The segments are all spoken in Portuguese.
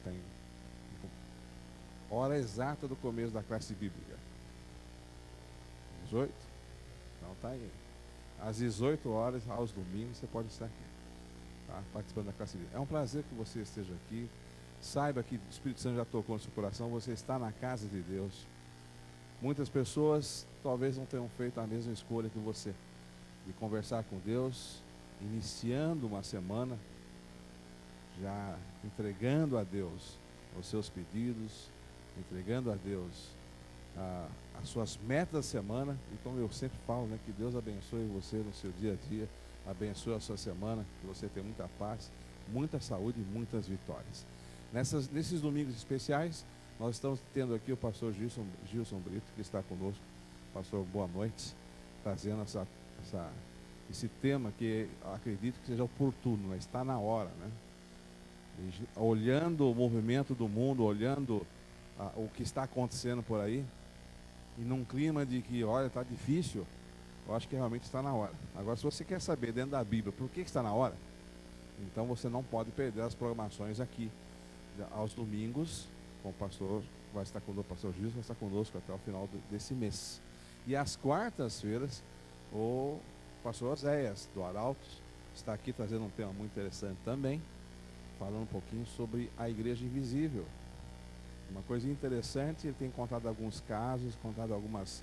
Tem hora exata do começo da classe bíblica. 18? Então tá aí. Às 18 horas, aos domingos, você pode estar aqui, tá? Participando da classe bíblica. É um prazer que você esteja aqui. Saiba que o Espírito Santo já tocou no seu coração, você está na casa de Deus. Muitas pessoas talvez não tenham feito a mesma escolha que você, de conversar com Deus, iniciando uma semana, já entregando a Deus os seus pedidos, entregando a Deus as suas metas da semana. E como eu sempre falo, né, que Deus abençoe você no seu dia a dia, abençoe a sua semana, que você tenha muita paz, muita saúde e muitas vitórias. Nesses domingos especiais, nós estamos tendo aqui o pastor Gilson Brito, que está conosco. Pastor, boa noite, trazendo esse tema que acredito que seja oportuno, né? Está na hora, né? E, olhando o movimento do mundo, olhando o que está acontecendo por aí, e num clima de que, olha, está difícil, eu acho que realmente está na hora. Agora, se você quer saber dentro da Bíblia por que está na hora, então você não pode perder as programações aqui aos domingos, com o pastor, vai estar conosco, o pastor Gilson vai estar conosco até o final desse mês. E às quartas-feiras, o pastor Oséias, do Arautos, está aqui trazendo um tema muito interessante também, falando um pouquinho sobre a igreja invisível. Uma coisa interessante, ele tem contado alguns casos, contado alguns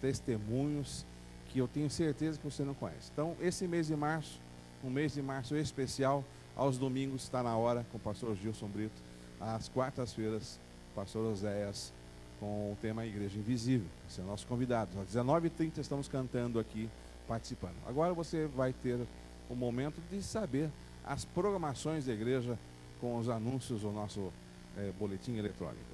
testemunhos que eu tenho certeza que você não conhece. Então, esse mês de março, um mês de março especial, aos domingos está na hora, com o pastor Gilson Brito, às quartas-feiras, pastor Oséias, com o tema Igreja Invisível. Esse é o nosso convidado. Às 19h30 estamos cantando aqui, participando. Agora você vai ter o momento de saber as programações da igreja com os anúncios do nosso boletim eletrônico.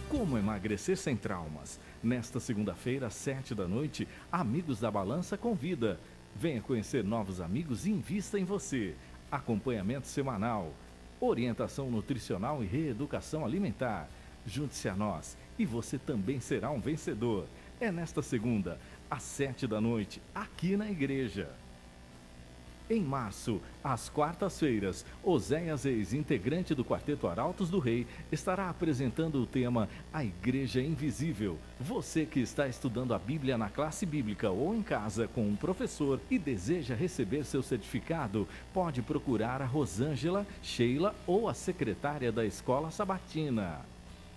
Como emagrecer sem traumas? Nesta segunda-feira, às 7h, Amigos da Balança convida. Venha conhecer novos amigos e invista em você. Acompanhamento semanal, orientação nutricional e reeducação alimentar. Junte-se a nós e você também será um vencedor. É nesta segunda, às 7h, aqui na igreja. Em março, às quartas-feiras, Oséias Reis, integrante do Quarteto Arautos do Rei, estará apresentando o tema A Igreja Invisível. Você que está estudando a Bíblia na classe bíblica ou em casa com um professor e deseja receber seu certificado, pode procurar a Rosângela, Sheila ou a secretária da Escola Sabatina.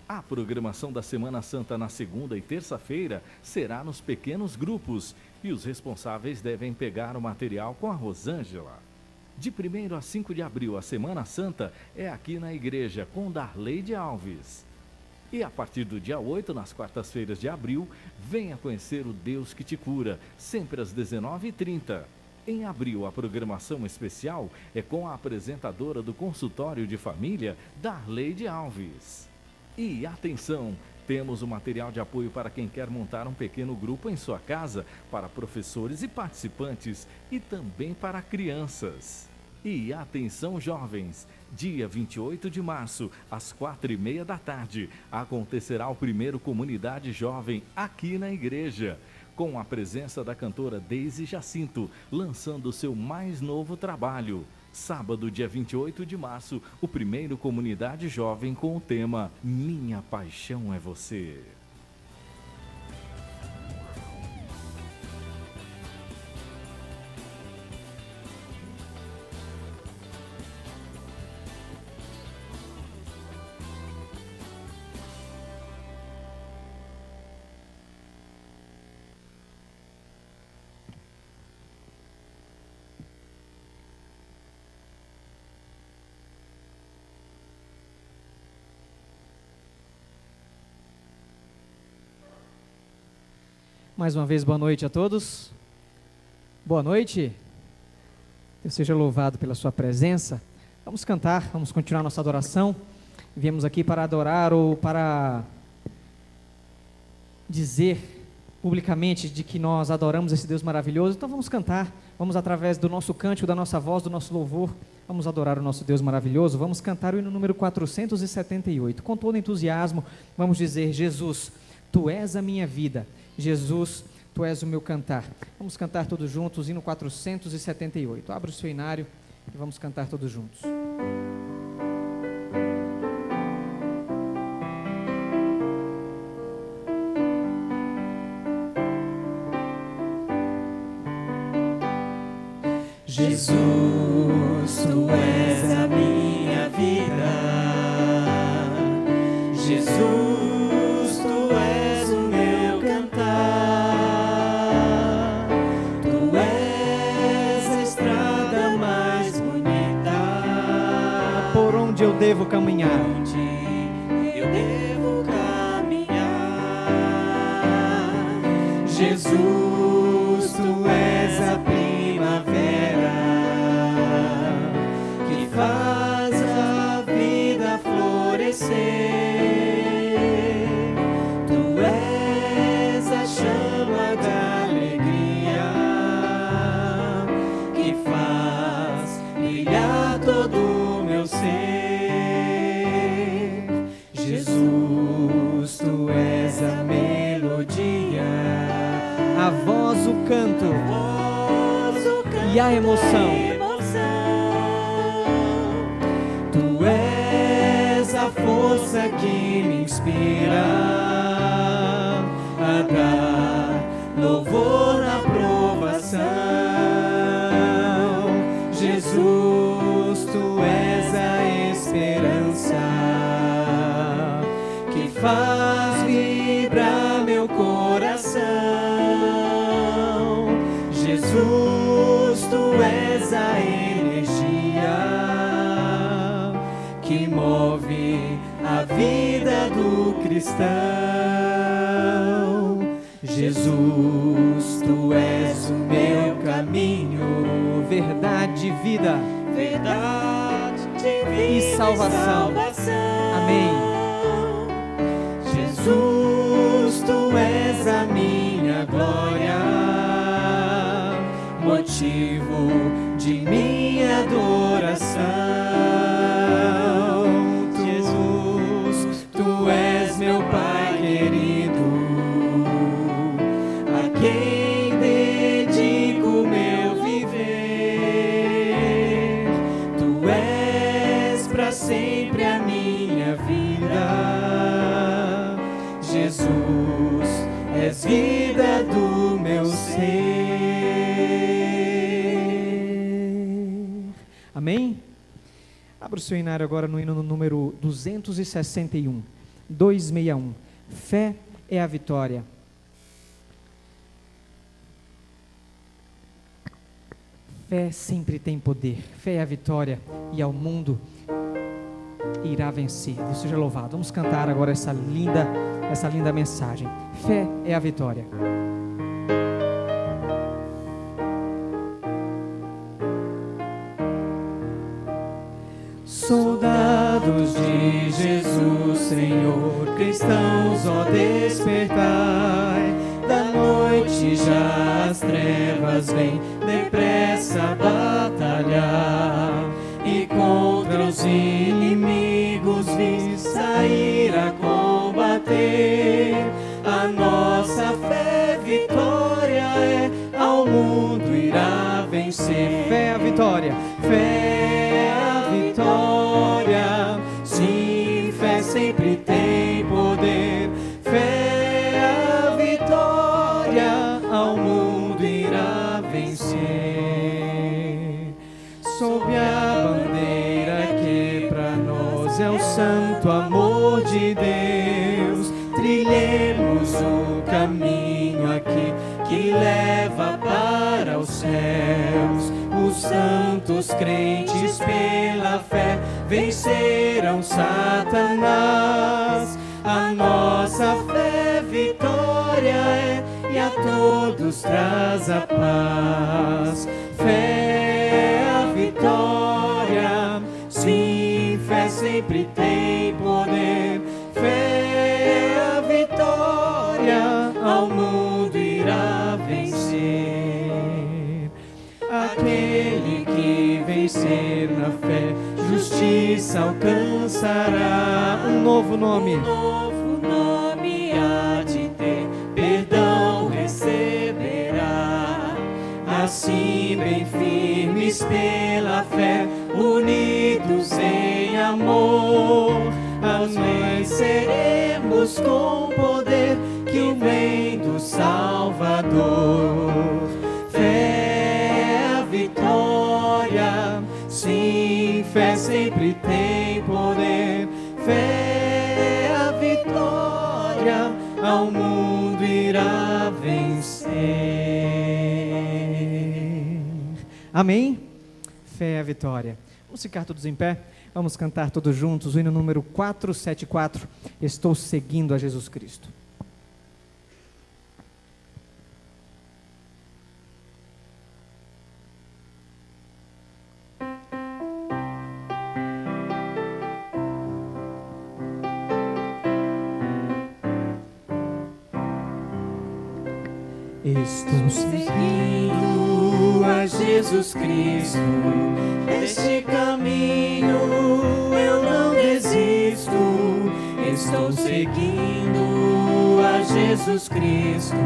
A programação da Semana Santa na segunda e terça-feira será nos pequenos grupos e os responsáveis devem pegar o material com a Rosângela. De 1º a 5 de abril, a Semana Santa é aqui na igreja com Darleide Alves. E a partir do dia 8, nas quartas-feiras de abril, venha conhecer o Deus que te cura, sempre às 19h30. Em abril, a programação especial é com a apresentadora do consultório de família, Darleide Alves. E atenção, temos o material de apoio para quem quer montar um pequeno grupo em sua casa, para professores e participantes e também para crianças. E atenção jovens, dia 28 de março, às 4h30, acontecerá o primeiro Comunidade Jovem aqui na igreja, com a presença da cantora Deise Jacinto, lançando seu mais novo trabalho. Sábado, dia 28 de março, o primeiro Comunidade Jovem com o tema Minha Paixão é Você. Mais uma vez, boa noite a todos. Boa noite. Deus seja louvado pela sua presença. Vamos cantar, vamos continuar nossa adoração. Viemos aqui para adorar ou para dizer publicamente de que nós adoramos esse Deus maravilhoso. Então vamos cantar, vamos através do nosso cântico, da nossa voz, do nosso louvor, Vamos adorar o nosso Deus maravilhoso. Vamos cantar o hino número 478. Com todo entusiasmo, vamos dizer: Jesus, Tu és a minha vida. Jesus, Tu és o meu cantar. Vamos cantar todos juntos, hino 478. Abra o seu inário e vamos cantar todos juntos. Jesus, Tu és a minha vida. Jesus, Tu és o meu cantar. Tu és a estrada mais bonita Por onde eu devo caminhar? onde eu devo caminhar. Jesus, Tu és a primavera que faz a vida florescer. Tu és a chama da alegria que faz brilhar todo o meu ser. Jesus, Tu és a melodia, A voz, o canto e a emoção. Tu és a força que me inspira a dar louvor na provação. Jesus, Tu és a esperança que faz vibrar meu coração. Jesus, Tu és a energia que move a vida do cristão. Jesus, Tu és o meu caminho, Verdade, vida verdade, vida e salvação. Amém. Jesus, Tu és a minha glória, motivo de minha adoração. Jesus, Tu és meu Pai querido, a quem dedico meu viver. Tu és para sempre a minha vida. Jesus, és vida do meu ser. Amém? Abra o seu inário agora no hino no número 261. 261. Fé é a vitória. Fé sempre tem poder. Fé é a vitória e ao mundo irá vencer. Deus seja louvado. Vamos cantar agora essa linda mensagem. Fé é a vitória. Soldados de Jesus, Senhor, cristãos, ó despertai. Da noite já as trevas vêm depressa batalhar, e contra os inimigos vi sair a combater. A nossa fé vitória é, ao mundo irá vencer. Fé é a vitória. Fé é a vitória, sim, fé sempre tem poder. Fé é a vitória, ao mundo irá vencer. Sob a bandeira que pra nós é o santo amor de Deus, trilhemos o caminho aqui que leva para os céus. Os santos crentes pela fé vencerão Satanás. A nossa fé vitória é, e a todos traz a paz. Fé é a vitória, sim, fé sempre tem poder. Fé é a vitória, ao mundo irá vencer. Aquele que vem vencer na fé, justiça alcançará. Um novo nome. Um novo nome há de ter, perdão receberá. Assim, bem firmes pela fé, unidos em amor, nós seremos com poder que o vem do Salvador. Fé é a vitória, sim, fé sempre tem poder. Fé é a vitória, ao mundo irá vencer. Amém? Fé é a vitória. Vamos ficar todos em pé? Vamos cantar todos juntos o hino número 474, Estou Seguindo a Jesus Cristo. Estou seguindo a Jesus Cristo, este caminho eu não desisto. Estou seguindo a Jesus Cristo,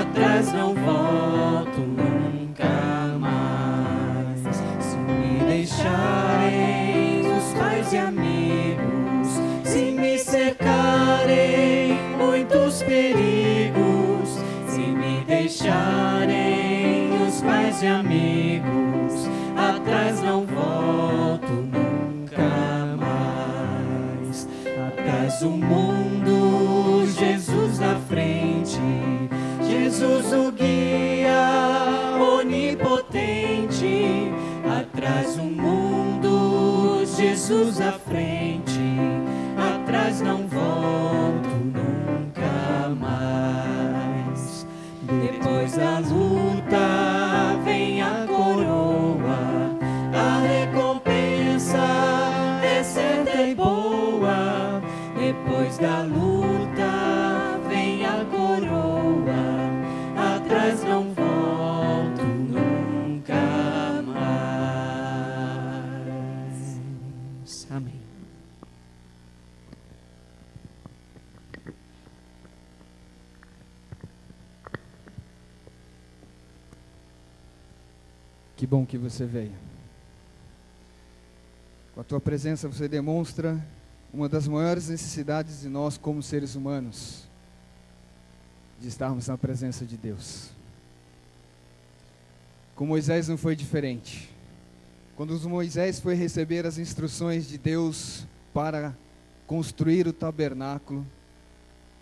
atrás não volto nunca mais. Se me deixarem os pais e amigos, se me cercarem muitos perigos, se me deixarem os pais e amigos, atrás não volto nunca mais. Atrás o mundo, Jesus na frente, Jesus o guia onipotente. Atrás o mundo, Jesus à frente, atrás não volto nunca mais. Depois da luta vem a coroa, a recompensa é certa e boa. Depois da luta vem a coroa, atrás não volto nunca mais. Amém. Que bom que você veio. Com a tua presença você demonstra uma das maiores necessidades de nós como seres humanos, de estarmos na presença de Deus. Com Moisés não foi diferente. Quando Moisés foi receber as instruções de Deus para construir o tabernáculo,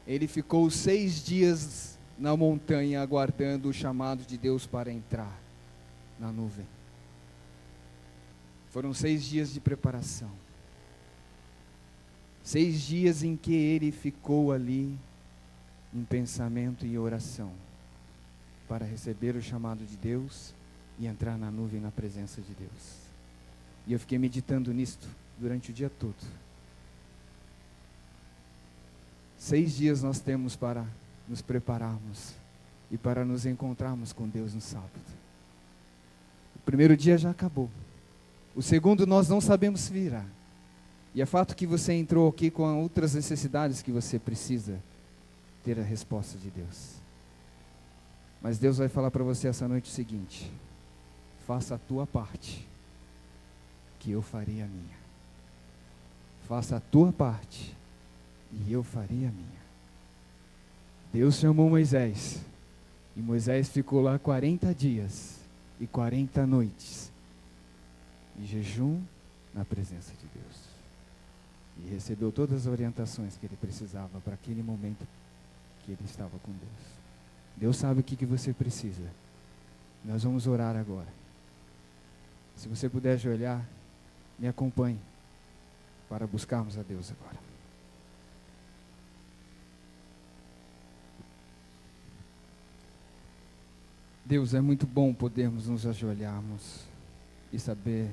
ele ficou 6 dias na montanha aguardando o chamado de Deus para entrar na nuvem. Foram 6 dias de preparação. 6 dias em que ele ficou ali em pensamento e oração para receber o chamado de Deus e entrar na nuvem na presença de Deus. E eu fiquei meditando nisto durante o dia todo. 6 dias nós temos para nos prepararmos e para nos encontrarmos com Deus no sábado. O primeiro dia já acabou. O segundo nós não sabemos se virá. E é fato que você entrou aqui com outras necessidades que você precisa ter a resposta de Deus. Mas Deus vai falar para você essa noite o seguinte: faça a tua parte, que eu farei a minha. Faça a tua parte, e eu farei a minha. Deus chamou Moisés, e Moisés ficou lá 40 dias e 40 noites, em jejum na presença de Deus. E recebeu todas as orientações que ele precisava para aquele momento que ele estava com Deus. Deus sabe o que você precisa. Nós vamos orar agora. Se você puder ajoelhar, me acompanhe para buscarmos a Deus agora. Deus, é muito bom podermos nos ajoelharmos e saber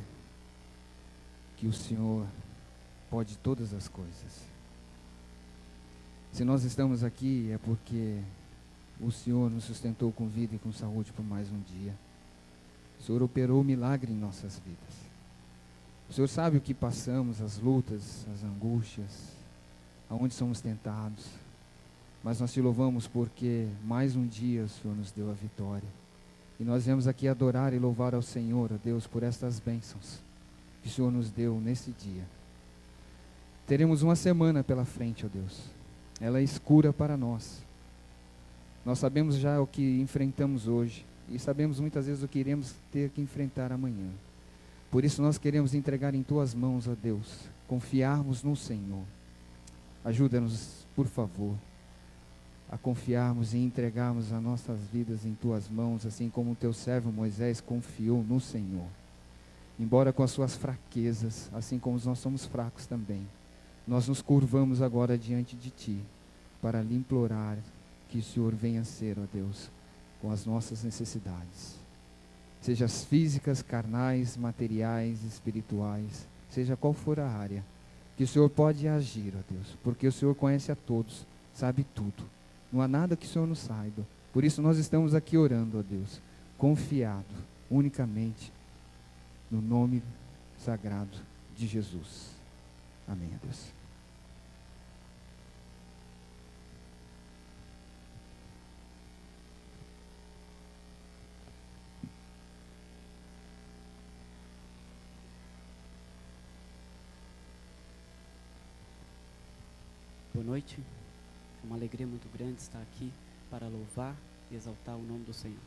que o Senhor pode todas as coisas. Se nós estamos aqui é porque o Senhor nos sustentou com vida e com saúde por mais um dia. O Senhor operou o milagre em nossas vidas. O Senhor sabe o que passamos, as lutas, as angústias, aonde somos tentados. Mas nós te louvamos porque mais um dia o Senhor nos deu a vitória. E nós viemos aqui adorar e louvar ao Senhor, ó Deus, por estas bênçãos que o Senhor nos deu nesse dia. Teremos uma semana pela frente, ó Deus. Ela é escura para nós. Nós sabemos já o que enfrentamos hoje. E sabemos muitas vezes o que iremos ter que enfrentar amanhã. Por isso nós queremos entregar em Tuas mãos, ó Deus, confiarmos no Senhor. Ajuda-nos, por favor, a confiarmos e entregarmos as nossas vidas em Tuas mãos, assim como o Teu servo Moisés confiou no Senhor. Embora com as suas fraquezas, assim como nós somos fracos também, nós nos curvamos agora diante de Ti, para lhe implorar que o Senhor venha ser, ó Deus, com as nossas necessidades, seja as físicas, carnais, materiais, espirituais, seja qual for a área, que o Senhor pode agir, ó Deus, porque o Senhor conhece a todos, sabe tudo, não há nada que o Senhor não saiba. Por isso nós estamos aqui orando, ó Deus, confiado unicamente no nome sagrado de Jesus. Amém, ó Deus. Boa noite, é uma alegria muito grande estar aqui para louvar e exaltar o nome do Senhor.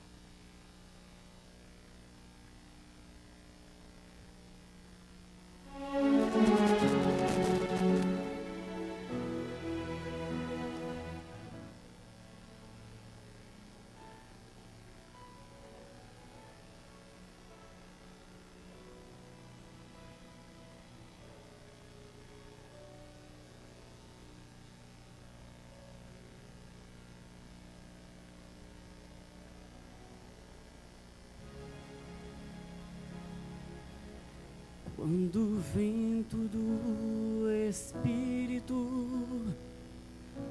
Quando o vento do Espírito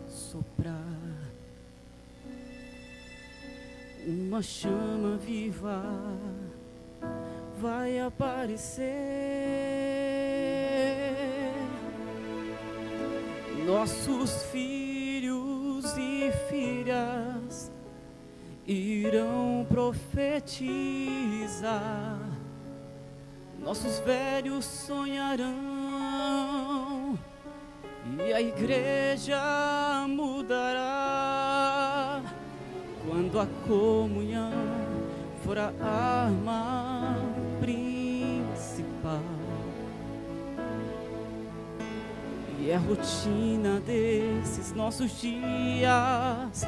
soprar, uma chama viva vai aparecer. Nossos filhos e filhas irão profetizar. Nossos velhos sonharão e a igreja mudará quando a comunhão for a arma principal. E é rotina desses nossos dias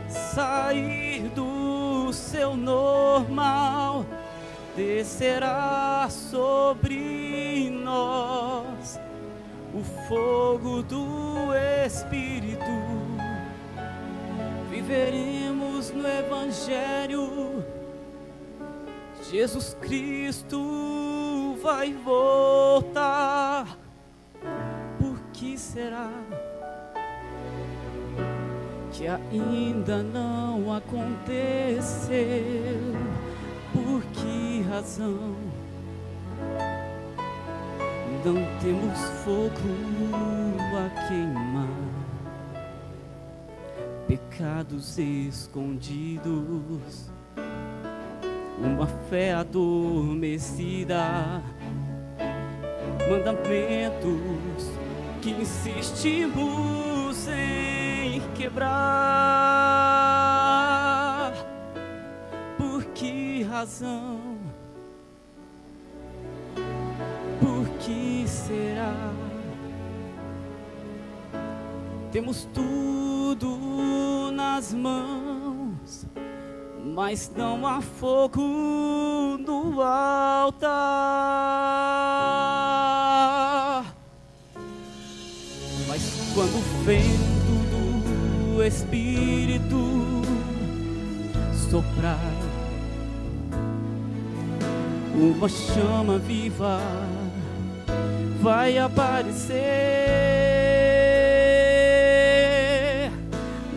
sair do seu normal. Descerá sobre nós o fogo do Espírito. Viveremos no Evangelho. Jesus Cristo vai voltar. Por que será que ainda não aconteceu? Por que razão não temos fogo a queimar? Pecados escondidos, uma fé adormecida, mandamentos que insistimos em quebrar. Por que razão? Por que será? Temos tudo nas mãos, mas não há fogo no altar. Mas quando o vento do Espírito soprar, uma chama viva vai aparecer.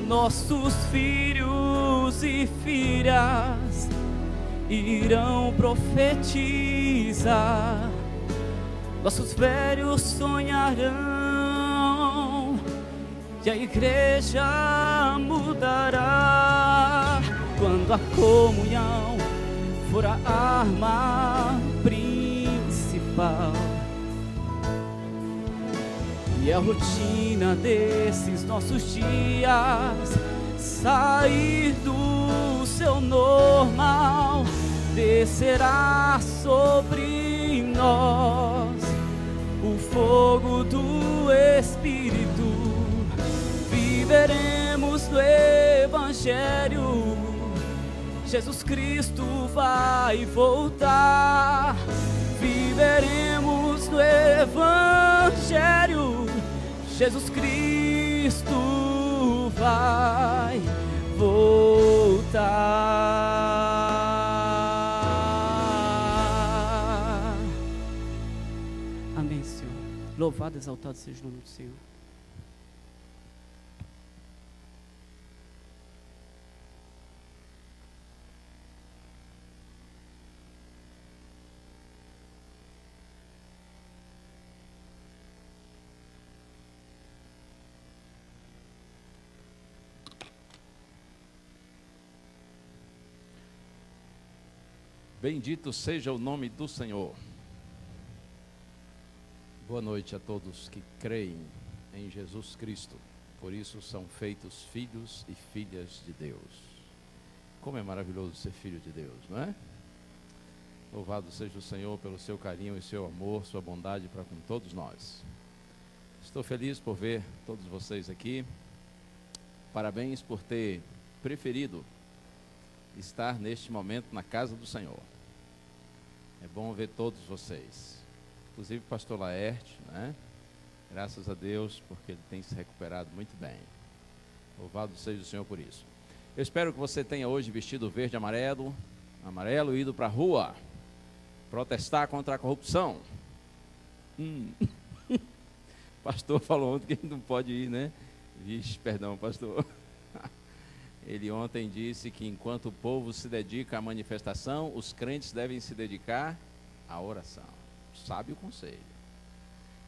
Nossos filhos e filhas irão profetizar, nossos velhos sonharão, e a igreja mudará quando a comunhão for a arma principal. E a rotina desses nossos dias sair do seu normal, descerá sobre nós o fogo do Espírito. Viveremos no Evangelho, Jesus Cristo vai voltar. Viveremos no Evangelho, Jesus Cristo vai voltar. Amém, Senhor. Louvado, exaltado seja o nome do Senhor. Bendito seja o nome do Senhor. Boa noite a todos que creem em Jesus Cristo, por isso são feitos filhos e filhas de Deus. Como é maravilhoso ser filho de Deus, não é? Louvado seja o Senhor pelo seu carinho e seu amor, sua bondade para com todos nós. Estou feliz por ver todos vocês aqui. Parabéns por ter preferido estar neste momento na casa do Senhor. É bom ver todos vocês, inclusive o pastor Laerte, né? Graças a Deus, porque ele tem se recuperado muito bem. Louvado seja o Senhor por isso. Eu espero que você tenha hoje vestido verde e amarelo, ido para a rua, protestar contra a corrupção. O pastor falou ontem que ele não pode ir, né? Vixe, perdão, pastor. Ele ontem disse que enquanto o povo se dedica à manifestação, os crentes devem se dedicar à oração. Sabe o conselho.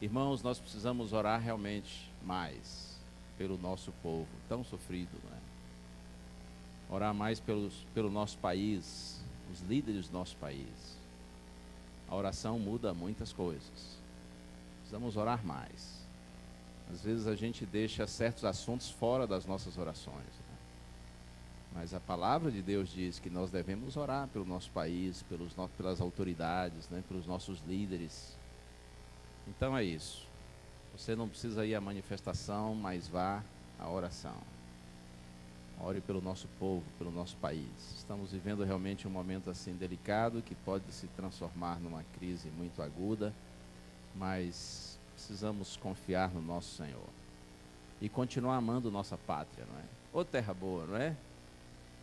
Irmãos, nós precisamos orar realmente mais pelo nosso povo, tão sofrido, não é? Orar mais pelo nosso país, os líderes do nosso país. A oração muda muitas coisas. Precisamos orar mais. Às vezes a gente deixa certos assuntos fora das nossas orações. Mas a palavra de Deus diz que nós devemos orar pelo nosso país, pelas autoridades, né, pelos nossos líderes. Então é isso. Você não precisa ir à manifestação, mas vá à oração. Ore pelo nosso povo, pelo nosso país. Estamos vivendo realmente um momento assim delicado, que pode se transformar numa crise muito aguda, mas precisamos confiar no nosso Senhor e continuar amando nossa pátria, não é? Ô terra boa, não é?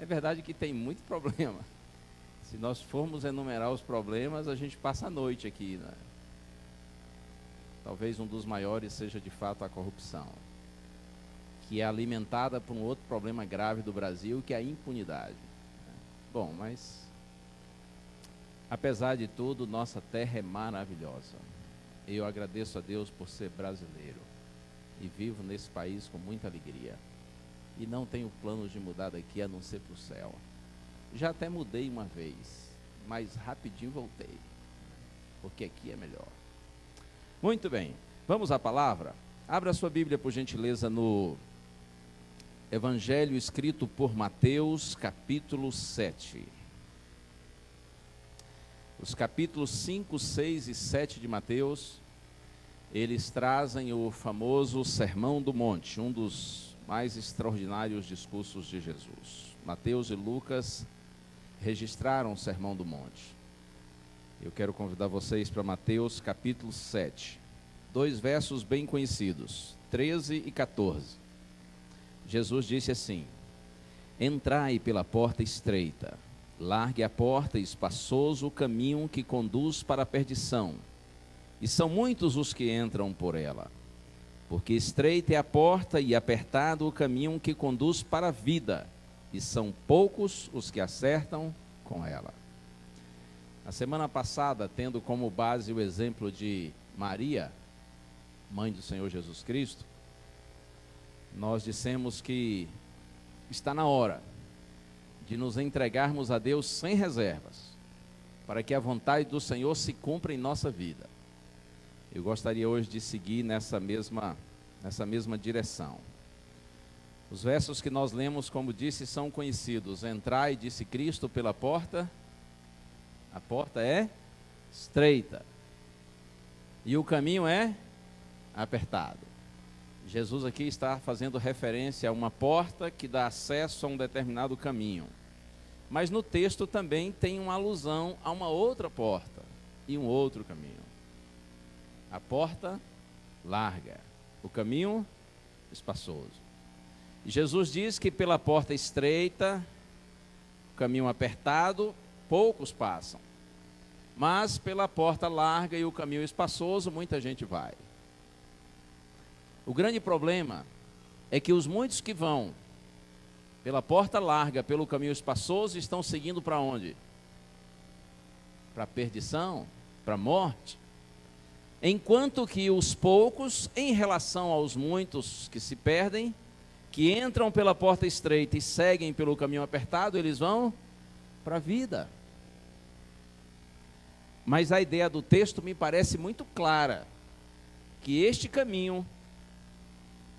É verdade que tem muito problema. Se nós formos enumerar os problemas, a gente passa a noite aqui, né? Talvez um dos maiores seja de fato a corrupção, que é alimentada por um outro problema grave do Brasil, que é a impunidade. Bom, mas apesar de tudo, nossa terra é maravilhosa. Eu agradeço a Deus por ser brasileiro e vivo nesse país com muita alegria. E não tenho planos de mudar daqui a não ser para o céu. Já até mudei uma vez, mas rapidinho voltei, porque aqui é melhor. Muito bem, vamos à palavra? Abra sua Bíblia, por gentileza, no Evangelho escrito por Mateus, capítulo 7. Os capítulos 5, 6 e 7 de Mateus, eles trazem o famoso Sermão do Monte, um dos mais extraordinários discursos de Jesus. Mateus e Lucas registraram o Sermão do Monte. Eu quero convidar vocês para Mateus capítulo 7, 2 versos bem conhecidos, 13 e 14. Jesus disse assim: entrai pela porta estreita, largue a porta e espaçoso o caminho que conduz para a perdição, e são muitos os que entram por ela. Porque estreita é a porta e apertado o caminho que conduz para a vida, e são poucos os que acertam com ela. A semana passada, tendo como base o exemplo de Maria, mãe do Senhor Jesus Cristo, nós dissemos que está na hora de nos entregarmos a Deus sem reservas, para que a vontade do Senhor se cumpra em nossa vida. Eu gostaria hoje de seguir nessa mesma direção. Os versos que nós lemos, como disse, são conhecidos. Entrai, disse Cristo, pela porta. A porta é estreita e o caminho é apertado. Jesus aqui está fazendo referência a uma porta que dá acesso a um determinado caminho. Mas no texto também tem uma alusão a uma outra porta e um outro caminho. A porta larga, o caminho espaçoso. E Jesus diz que pela porta estreita, o caminho apertado, poucos passam. Mas pela porta larga e o caminho espaçoso, muita gente vai. O grande problema é que os muitos que vão pela porta larga, pelo caminho espaçoso, estão seguindo para onde? Para a perdição, para a morte. Enquanto que os poucos, em relação aos muitos que se perdem, que entram pela porta estreita e seguem pelo caminho apertado, eles vão para a vida. Mas a ideia do texto me parece muito clara, que este caminho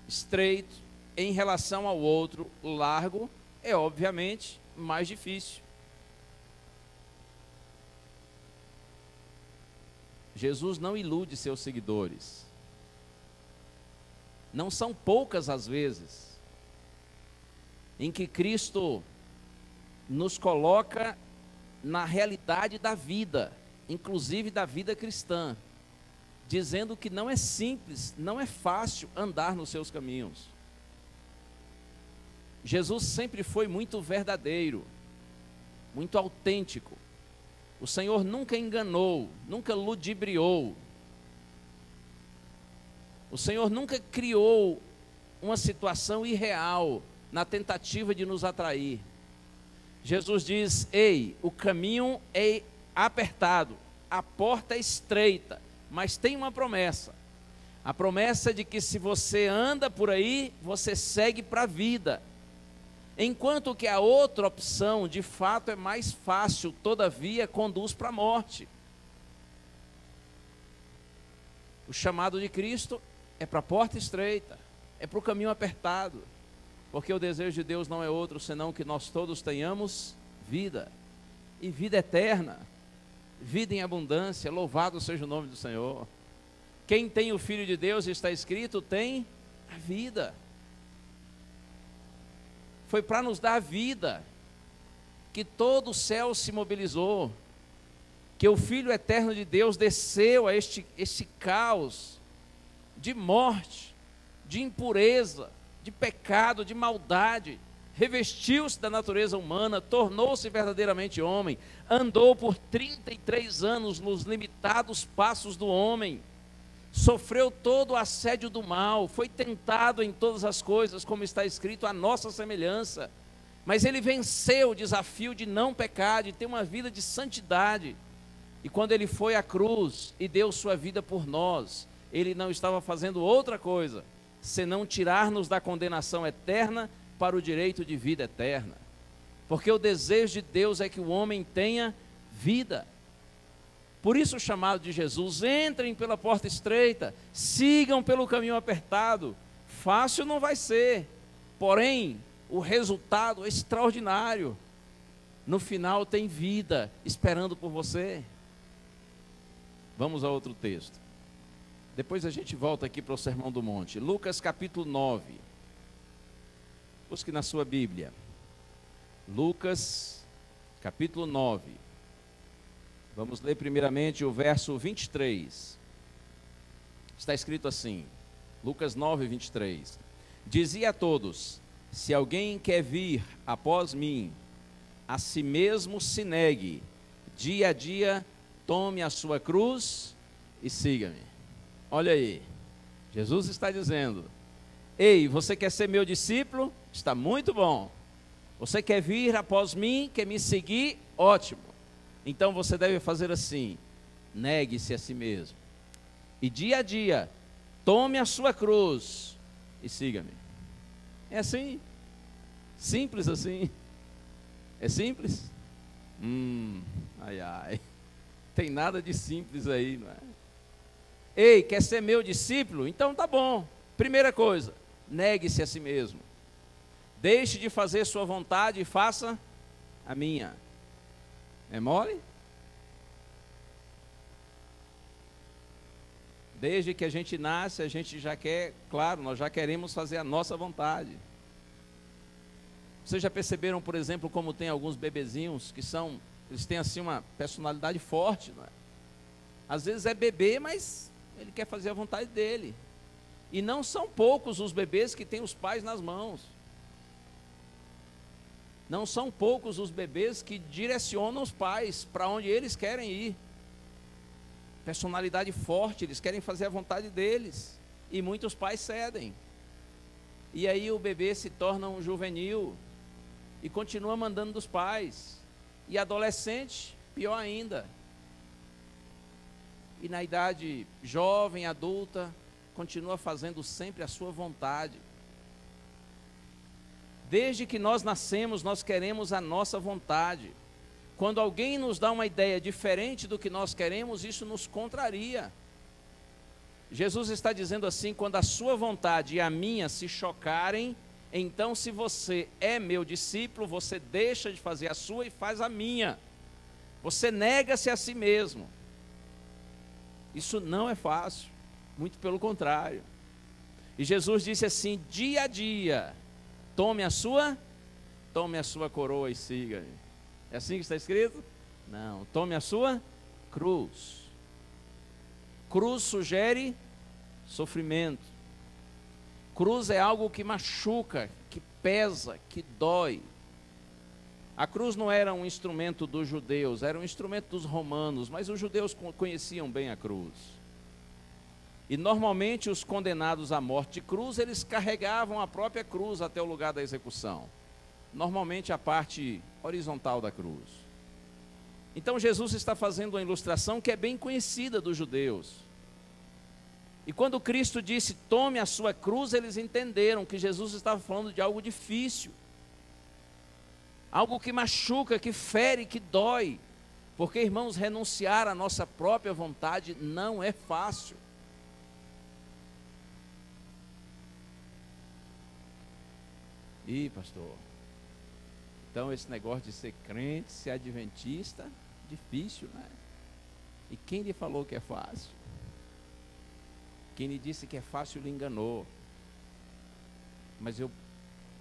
estreito, em relação ao outro largo, é obviamente mais difícil. Jesus não ilude seus seguidores. Não são poucas as vezes em que Cristo nos coloca na realidade da vida, inclusive da vida cristã, dizendo que não é simples, não é fácil andar nos seus caminhos. Jesus sempre foi muito verdadeiro, muito autêntico. O Senhor nunca enganou, nunca ludibriou. O Senhor nunca criou uma situação irreal na tentativa de nos atrair. Jesus diz: ei, o caminho é apertado, a porta é estreita, mas tem uma promessa. A promessa de que se você anda por aí, você segue para a vida. Enquanto que a outra opção, de fato, é mais fácil, todavia, conduz para a morte. O chamado de Cristo é para a porta estreita, é para o caminho apertado, porque o desejo de Deus não é outro, senão que nós todos tenhamos vida, e vida eterna, vida em abundância. Louvado seja o nome do Senhor. Quem tem o Filho de Deus, está escrito, tem a vida. Foi para nos dar a vida que todo o céu se mobilizou, que o Filho eterno de Deus desceu a este caos de morte, de impureza, de pecado, de maldade, revestiu-se da natureza humana, tornou-se verdadeiramente homem, andou por 33 anos nos limitados passos do homem, sofreu todo o assédio do mal, foi tentado em todas as coisas, como está escrito, à nossa semelhança, mas ele venceu o desafio de não pecar, de ter uma vida de santidade. E quando ele foi à cruz e deu sua vida por nós, ele não estava fazendo outra coisa senão tirar-nos da condenação eterna para o direito de vida eterna, porque o desejo de Deus é que o homem tenha vida. Por isso o chamado de Jesus: entrem pela porta estreita, sigam pelo caminho apertado. Fácil não vai ser, porém o resultado é extraordinário. No final tem vida esperando por você. Vamos a outro texto. Depois a gente volta aqui para o Sermão do Monte. Lucas capítulo 9. Busque na sua Bíblia. Lucas capítulo 9. Vamos ler primeiramente o verso 23. Está escrito assim, Lucas 9, 23. Dizia a todos: se alguém quer vir após mim, a si mesmo se negue, dia a dia tome a sua cruz e siga-me. Olha aí, Jesus está dizendo: ei, você quer ser meu discípulo? Está muito bom. Você quer vir após mim, quer me seguir? Ótimo. Então você deve fazer assim: negue-se a si mesmo. E dia a dia, tome a sua cruz e siga-me. É assim. Simples assim. É simples? Ai, ai. Tem nada de simples aí, não é? Ei, quer ser meu discípulo? Então tá bom. Primeira coisa, negue-se a si mesmo. Deixe de fazer sua vontade e faça a minha. É mole? Desde que a gente nasce, a gente já quer, claro, nós já queremos fazer a nossa vontade. Vocês já perceberam, por exemplo, como tem alguns bebezinhos que eles têm assim uma personalidade forte, não é? Às vezes é bebê, mas ele quer fazer a vontade dele. E não são poucos os bebês que têm os pais nas mãos. Não são poucos os bebês que direcionam os pais para onde eles querem ir. Personalidade forte, eles querem fazer a vontade deles. E muitos pais cedem. E aí o bebê se torna um juvenil e continua mandando dos pais. E adolescente, pior ainda. E na idade jovem, adulta, continua fazendo sempre a sua vontade. Desde que nós nascemos, nós queremos a nossa vontade. Quando alguém nos dá uma ideia diferente do que nós queremos, isso nos contraria. Jesus está dizendo assim: quando a sua vontade e a minha se chocarem, então se você é meu discípulo, você deixa de fazer a sua e faz a minha. Você nega-se a si mesmo. Isso não é fácil, muito pelo contrário. E Jesus disse assim: dia a dia, tome a sua coroa e siga-me. É assim que está escrito? Não, tome a sua cruz. Cruz sugere sofrimento. Cruz é algo que machuca, que pesa, que dói. A cruz não era um instrumento dos judeus, era um instrumento dos romanos, mas os judeus conheciam bem a cruz. E normalmente os condenados à morte de cruz, eles carregavam a própria cruz até o lugar da execução. Normalmente a parte horizontal da cruz. Então Jesus está fazendo uma ilustração que é bem conhecida dos judeus. E quando Cristo disse: tome a sua cruz, eles entenderam que Jesus estava falando de algo difícil. Algo que machuca, que fere, que dói. Porque, irmãos, renunciar à nossa própria vontade não é fácil. Ih, pastor, então esse negócio de ser crente, ser adventista, difícil, né? E quem lhe falou que é fácil? Quem lhe disse que é fácil lhe enganou. Mas eu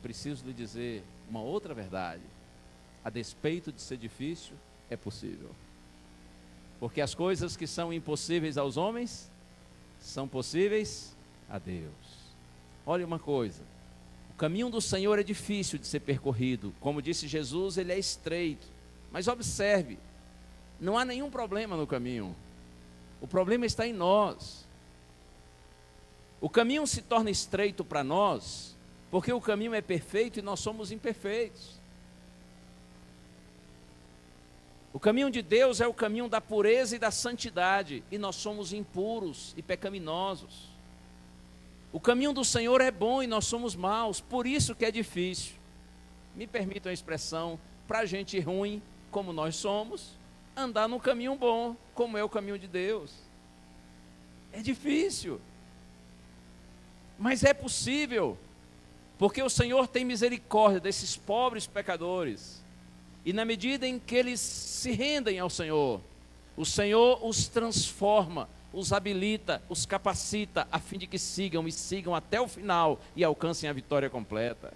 preciso lhe dizer uma outra verdade. A despeito de ser difícil, é possível. Porque as coisas que são impossíveis aos homens, são possíveis a Deus. Olha uma coisa. O caminho do Senhor é difícil de ser percorrido. Como disse Jesus, ele é estreito. Mas observe, não há nenhum problema no caminho. O problema está em nós. O caminho se torna estreito para nós, porque o caminho é perfeito e nós somos imperfeitos. O caminho de Deus é o caminho da pureza e da santidade, e nós somos impuros e pecaminosos. O caminho do Senhor é bom e nós somos maus, por isso que é difícil. Me permitam a expressão, para gente ruim, como nós somos, andar no caminho bom, como é o caminho de Deus. É difícil, mas é possível, porque o Senhor tem misericórdia desses pobres pecadores, e na medida em que eles se rendem ao Senhor, o Senhor os transforma, os habilita, os capacita, a fim de que sigam e sigam até o final e alcancem a vitória completa.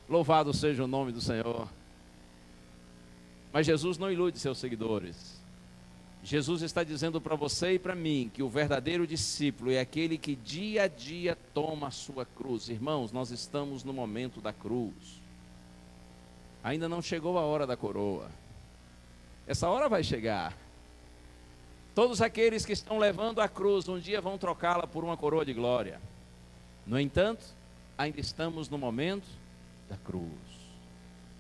Louvado seja o nome do Senhor. Mas Jesus não ilude seus seguidores. Jesus está dizendo para você e para mim que o verdadeiro discípulo é aquele que dia a dia toma a sua cruz. Irmãos, nós estamos no momento da cruz. Ainda não chegou a hora da coroa. Essa hora vai chegar. Todos aqueles que estão levando a cruz um dia vão trocá-la por uma coroa de glória. No entanto, ainda estamos no momento da cruz.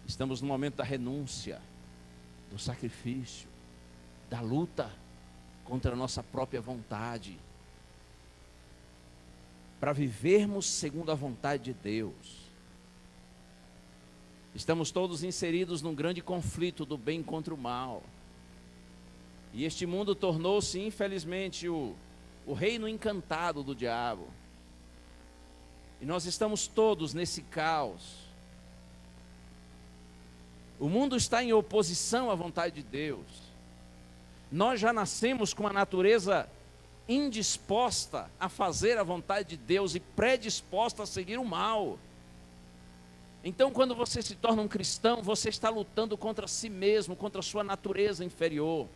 Estamos no momento da renúncia, do sacrifício. da luta contra a nossa própria vontade, para vivermos segundo a vontade de Deus. Estamos todos inseridos num grande conflito do bem contra o mal. E este mundo tornou-se, infelizmente, o reino encantado do diabo. E nós estamos todos nesse caos. O mundo está em oposição à vontade de Deus. Nós já nascemos com a natureza indisposta a fazer a vontade de Deus e predisposta a seguir o mal. Então, quando você se torna um cristão, você está lutando contra si mesmo, contra a sua natureza inferior,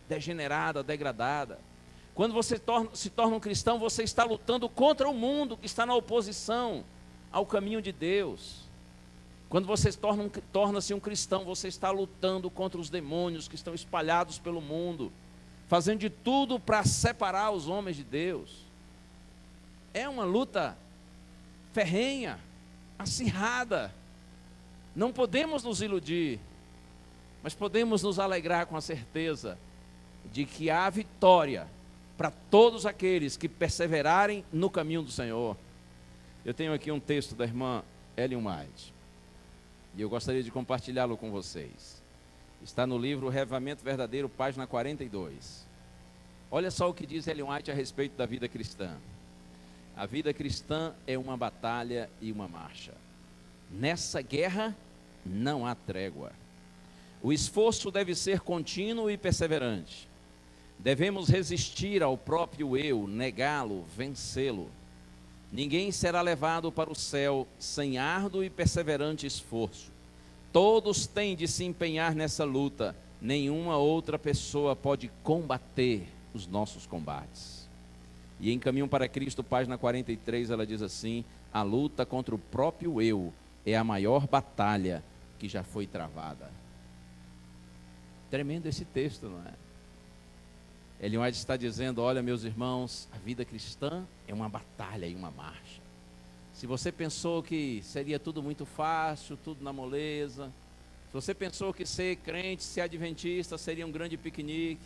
degenerada, degradada. Quando você se torna um cristão, você está lutando contra o mundo que está na oposição ao caminho de Deus. Quando você torna-se um cristão, você está lutando contra os demônios que estão espalhados pelo mundo, fazendo de tudo para separar os homens de Deus. É uma luta ferrenha, acirrada. Não podemos nos iludir, mas podemos nos alegrar com a certeza de que há vitória para todos aqueles que perseverarem no caminho do Senhor. Eu tenho aqui um texto da irmã Ellen White, e eu gostaria de compartilhá-lo com vocês. Está no livro Reavivamento Verdadeiro, página 42. Olha só o que diz Ellen White a respeito da vida cristã. A vida cristã é uma batalha e uma marcha. Nessa guerra não há trégua. O esforço deve ser contínuo e perseverante. Devemos resistir ao próprio eu, negá-lo, vencê-lo. Ninguém será levado para o céu sem árduo e perseverante esforço. Todos têm de se empenhar nessa luta. Nenhuma outra pessoa pode combater os nossos combates. E em Caminho para Cristo, página 43, ela diz assim: a luta contra o próprio eu é a maior batalha que já foi travada. Tremendo esse texto, não é? Ellen White está dizendo: olha, meus irmãos, a vida cristã é uma batalha e uma marcha. Se você pensou que seria tudo muito fácil, tudo na moleza, se você pensou que ser crente, ser adventista seria um grande piquenique,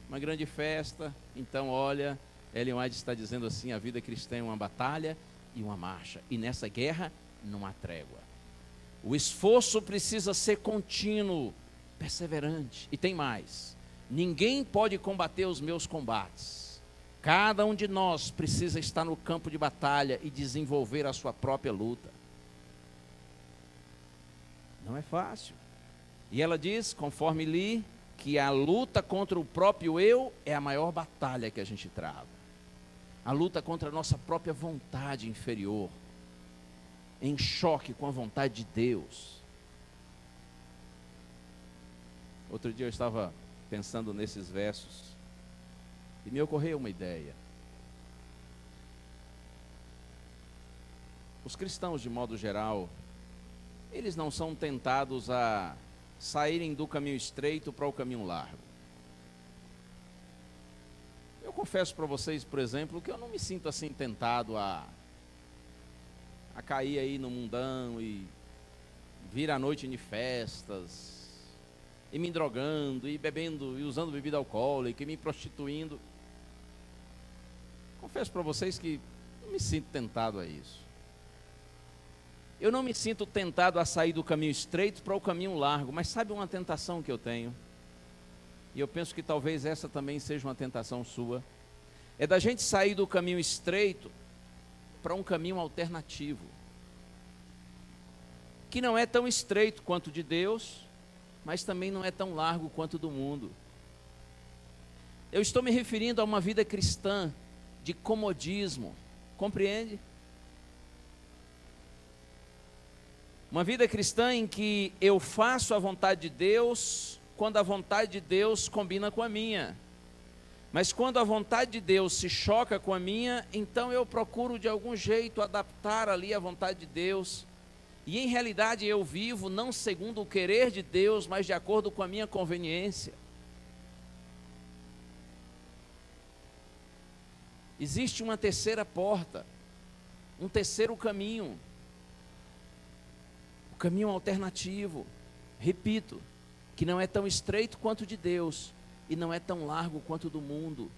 uma grande festa, então olha, Ellen White está dizendo assim: a vida cristã é uma batalha e uma marcha, e nessa guerra não há trégua. O esforço precisa ser contínuo, perseverante, e tem mais: ninguém pode combater os meus combates. Cada um de nós precisa estar no campo de batalha e desenvolver a sua própria luta. Não é fácil. E ela diz, conforme li, que a luta contra o próprio eu é a maior batalha que a gente trava. A luta contra a nossa própria vontade inferior, em choque com a vontade de Deus. Outro dia eu estava pensando nesses versos e me ocorreu uma ideia. Os cristãos, de modo geral, eles não são tentados a saírem do caminho estreito para o caminho largo. Eu confesso para vocês, por exemplo, que eu não me sinto assim tentado a cair aí no mundão e vir à noite em festas, e me drogando, e bebendo, e usando bebida alcoólica, e me prostituindo. Confesso para vocês que não me sinto tentado a isso. Eu não me sinto tentado a sair do caminho estreito para o caminho largo, mas sabe uma tentação que eu tenho? E eu penso que talvez essa também seja uma tentação sua. É da gente sair do caminho estreito para um caminho alternativo, que não é tão estreito quanto o de Deus, mas também não é tão largo quanto do mundo. Eu estou me referindo a uma vida cristã de comodismo, compreende? Uma vida cristã em que eu faço a vontade de Deus quando a vontade de Deus combina com a minha. Mas quando a vontade de Deus se choca com a minha, então eu procuro de algum jeito adaptar ali a vontade de Deus. E em realidade eu vivo não segundo o querer de Deus, mas de acordo com a minha conveniência. Existe uma terceira porta, um terceiro caminho, o caminho alternativo, repito, que não é tão estreito quanto o de Deus, e não é tão largo quanto o do mundo.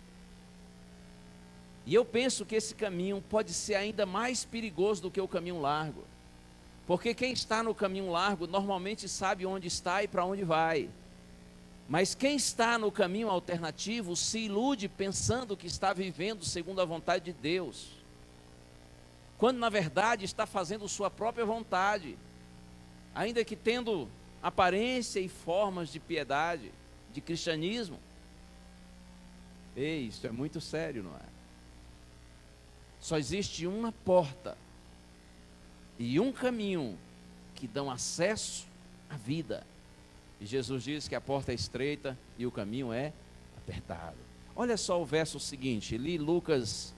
E eu penso que esse caminho pode ser ainda mais perigoso do que o caminho largo. Porque quem está no caminho largo normalmente sabe onde está e para onde vai. Mas quem está no caminho alternativo se ilude pensando que está vivendo segundo a vontade de Deus, quando na verdade está fazendo sua própria vontade, ainda que tendo aparência e formas de piedade, de cristianismo. Ei, isso é muito sério, não é? Só existe uma porta e um caminho que dão acesso à vida. E Jesus diz que a porta é estreita e o caminho é apertado. Olha só o verso seguinte, li Lucas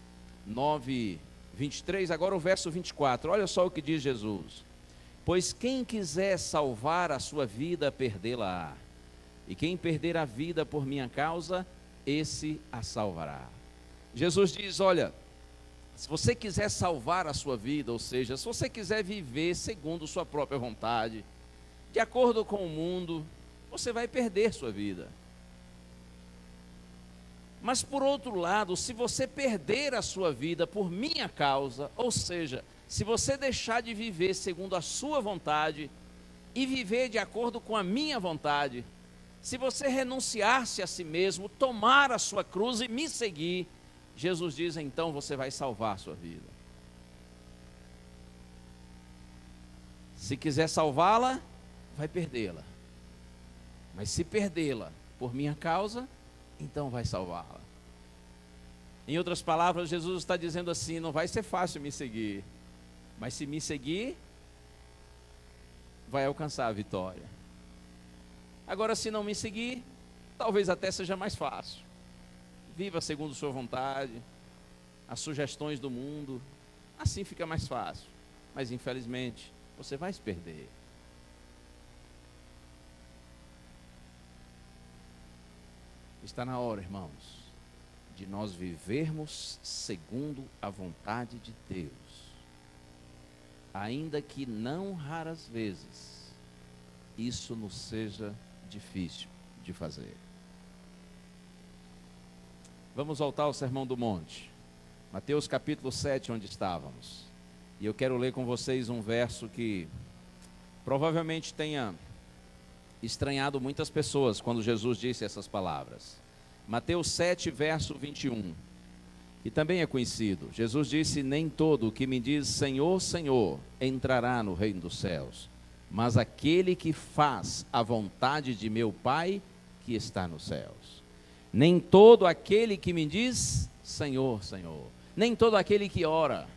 9, 23, agora o verso 24. Olha só o que diz Jesus. Pois quem quiser salvar a sua vida, perdê-la-á. E quem perder a vida por minha causa, esse a salvará. Jesus diz, olha, se você quiser salvar a sua vida, ou seja, se você quiser viver segundo sua própria vontade, de acordo com o mundo, você vai perder sua vida. Mas por outro lado, se você perder a sua vida por minha causa, ou seja, se você deixar de viver segundo a sua vontade e viver de acordo com a minha vontade, se você renunciar-se a si mesmo, tomar a sua cruz e me seguir, Jesus diz, então você vai salvar a sua vida. Se quiser salvá-la, vai perdê-la. Mas se perdê-la por minha causa, então vai salvá-la. Em outras palavras, Jesus está dizendo assim, não vai ser fácil me seguir, mas se me seguir, vai alcançar a vitória. Agora, se não me seguir, talvez até seja mais fácil. Viva segundo sua vontade, as sugestões do mundo, assim fica mais fácil. Mas infelizmente, você vai se perder. Está na hora, irmãos, de nós vivermos segundo a vontade de Deus, ainda que não raras vezes isso nos seja difícil de fazer. Vamos voltar ao Sermão do Monte, Mateus capítulo 7, onde estávamos. E eu quero ler com vocês um verso que provavelmente tenha estranhado muitas pessoas quando Jesus disse essas palavras. Mateus 7, verso 21. E também é conhecido. Jesus disse, nem todo o que me diz Senhor, Senhor, entrará no reino dos céus, mas aquele que faz a vontade de meu Pai que está nos céus. Nem todo aquele que me diz Senhor, Senhor, nem todo aquele que ora,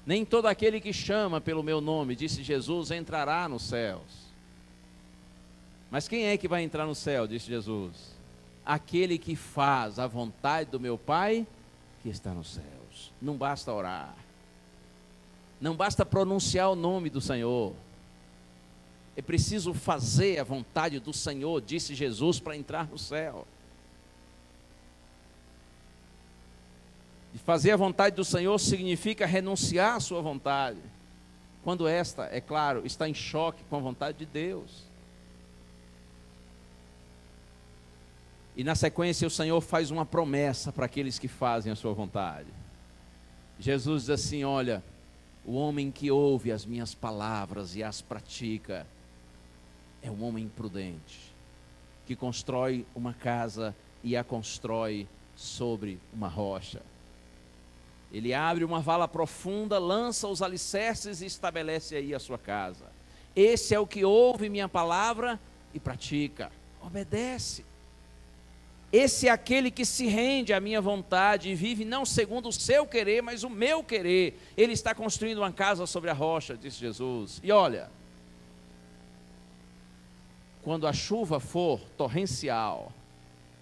nem todo aquele que chama pelo meu nome, disse Jesus, entrará nos céus. Mas quem é que vai entrar no céu, disse Jesus? Aquele que faz a vontade do meu Pai que está nos céus. Não basta orar, não basta pronunciar o nome do Senhor, é preciso fazer a vontade do Senhor, disse Jesus, para entrar no céu. E fazer a vontade do Senhor significa renunciar à sua vontade, quando esta, é claro, está em choque com a vontade de Deus. E na sequência o Senhor faz uma promessa para aqueles que fazem a sua vontade. Jesus diz assim, olha, o homem que ouve as minhas palavras e as pratica, é um homem prudente, que constrói uma casa e a constrói sobre uma rocha. Ele abre uma vala profunda, lança os alicerces e estabelece aí a sua casa. Esse é o que ouve minha palavra e pratica, obedece. Esse é aquele que se rende à minha vontade e vive não segundo o seu querer, mas o meu querer. Ele está construindo uma casa sobre a rocha, disse Jesus. E olha, quando a chuva for torrencial,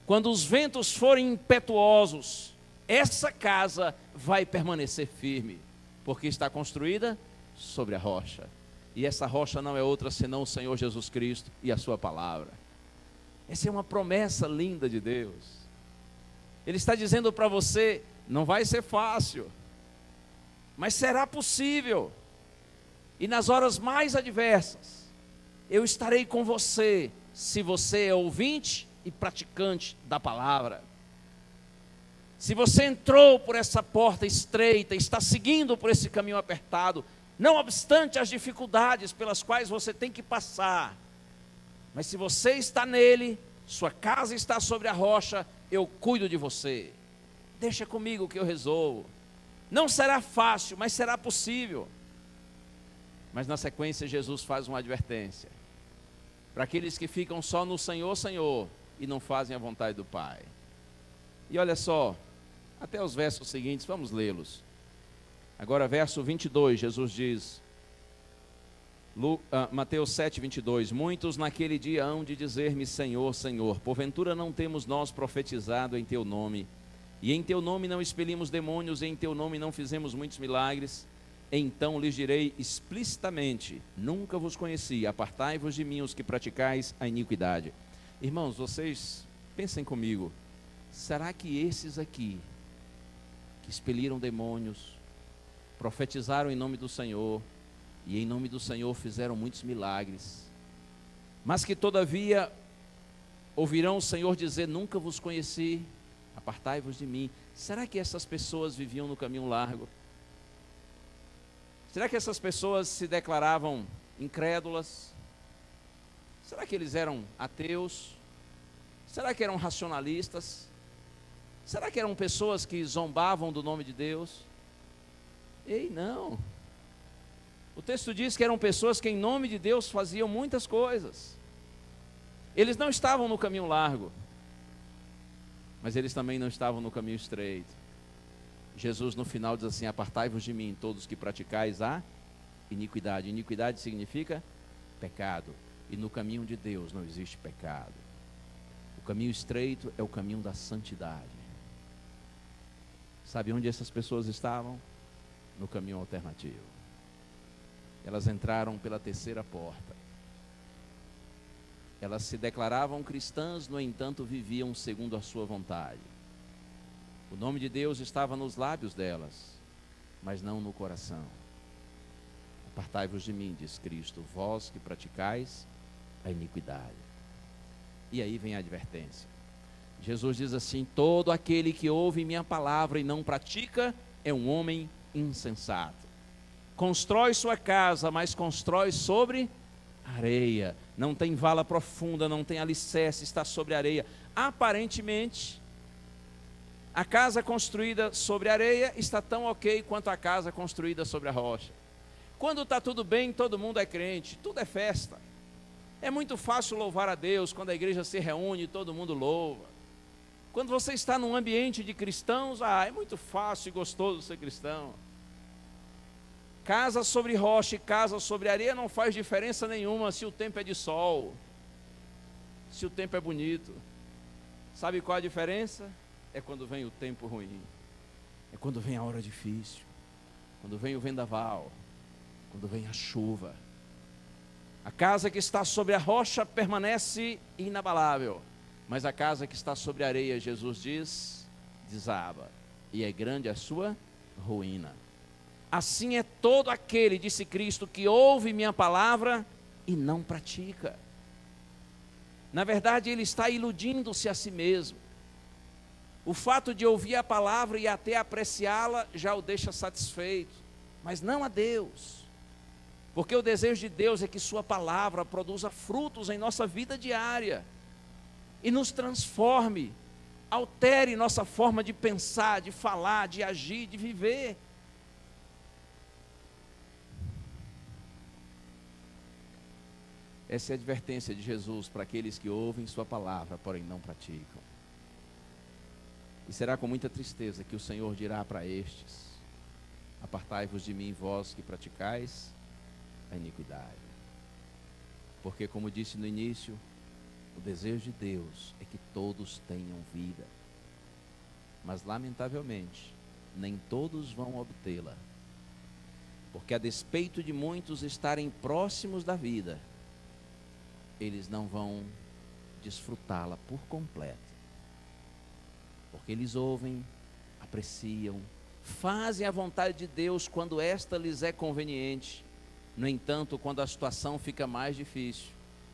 quando os ventos forem impetuosos, essa casa vai permanecer firme, porque está construída sobre a rocha. E essa rocha não é outra senão o Senhor Jesus Cristo e a sua palavra. Essa é uma promessa linda de Deus. Ele está dizendo para você, não vai ser fácil, mas será possível. E nas horas mais adversas, eu estarei com você, se você é ouvinte e praticante da palavra. Se você entrou por essa porta estreita, está seguindo por esse caminho apertado, não obstante as dificuldades pelas quais você tem que passar, mas se você está nele, sua casa está sobre a rocha, eu cuido de você. Deixa comigo que eu resolvo. Não será fácil, mas será possível. Mas na sequência Jesus faz uma advertência para aqueles que ficam só no Senhor, Senhor, e não fazem a vontade do Pai. E olha só, até os versos seguintes, vamos lê-los. Agora verso 22, Jesus diz, Mateus 7, 22, muitos naquele dia hão de dizer-me, Senhor, Senhor, porventura não temos nós profetizado em Teu nome, e em Teu nome não expelimos demônios, e em Teu nome não fizemos muitos milagres? Então lhes direi explicitamente, nunca vos conheci, apartai-vos de mim os que praticais a iniquidade. Irmãos, vocês pensem comigo, será que esses aqui, que expeliram demônios, profetizaram em nome do Senhor, e em nome do Senhor fizeram muitos milagres, mas que todavia ouvirão o Senhor dizer, nunca vos conheci, apartai-vos de mim, será que essas pessoas viviam no caminho largo? Será que essas pessoas se declaravam incrédulas? Será que eles eram ateus? Será que eram racionalistas? Será que eram pessoas que zombavam do nome de Deus? Ei, não. O texto diz que eram pessoas que em nome de Deus faziam muitas coisas. Eles não estavam no caminho largo, mas eles também não estavam no caminho estreito. Jesus no final diz assim, apartai-vos de mim todos que praticais a iniquidade. Iniquidade significa pecado, e no caminho de Deus não existe pecado. O caminho estreito é o caminho da santidade. Sabe onde essas pessoas estavam? No caminho alternativo. Elas entraram pela terceira porta. Elas se declaravam cristãs, no entanto viviam segundo a sua vontade. O nome de Deus estava nos lábios delas, mas não no coração. Apartai-vos de mim, diz Cristo, vós que praticais a iniquidade. E aí vem a advertência. Jesus diz assim, todo aquele que ouve minha palavra e não pratica, é um homem insensato. Constrói sua casa, mas constrói sobre areia. Não tem vala profunda, não tem alicerce, está sobre areia. Aparentemente, a casa construída sobre areia está tão ok quanto a casa construída sobre a rocha. Quando está tudo bem, todo mundo é crente, tudo é festa. É muito fácil louvar a Deus, quando a igreja se reúne, todo mundo louva. Quando você está num ambiente de cristãos, é muito fácil e gostoso ser cristão. Casa sobre rocha e casa sobre areia não faz diferença nenhuma se o tempo é de sol, se o tempo é bonito. Sabe qual a diferença? É quando vem o tempo ruim, é quando vem a hora difícil, quando vem o vendaval, quando vem a chuva. A casa que está sobre a rocha permanece inabalável, mas a casa que está sobre a areia, Jesus diz, desaba, e é grande a sua ruína. Assim é todo aquele, disse Cristo, que ouve minha palavra e não pratica. Na verdade, ele está iludindo-se a si mesmo. O fato de ouvir a palavra e até apreciá-la já o deixa satisfeito, mas não a Deus. Porque o desejo de Deus é que sua palavra produza frutos em nossa vida diária e nos transforme, altere nossa forma de pensar, de falar, de agir, de viver. Essa é a advertência de Jesus para aqueles que ouvem sua palavra, porém não praticam. E será com muita tristeza que o Senhor dirá para estes, apartai-vos de mim, vós que praticais a iniquidade. Porque, como disse no início, o desejo de Deus é que todos tenham vida. Mas, lamentavelmente, nem todos vão obtê-la. Porque, a despeito de muitos estarem próximos da vida, eles não vão desfrutá-la por completo. Porque eles ouvem, apreciam, fazem a vontade de Deus quando esta lhes é conveniente. No entanto, quando a situação fica mais difícil,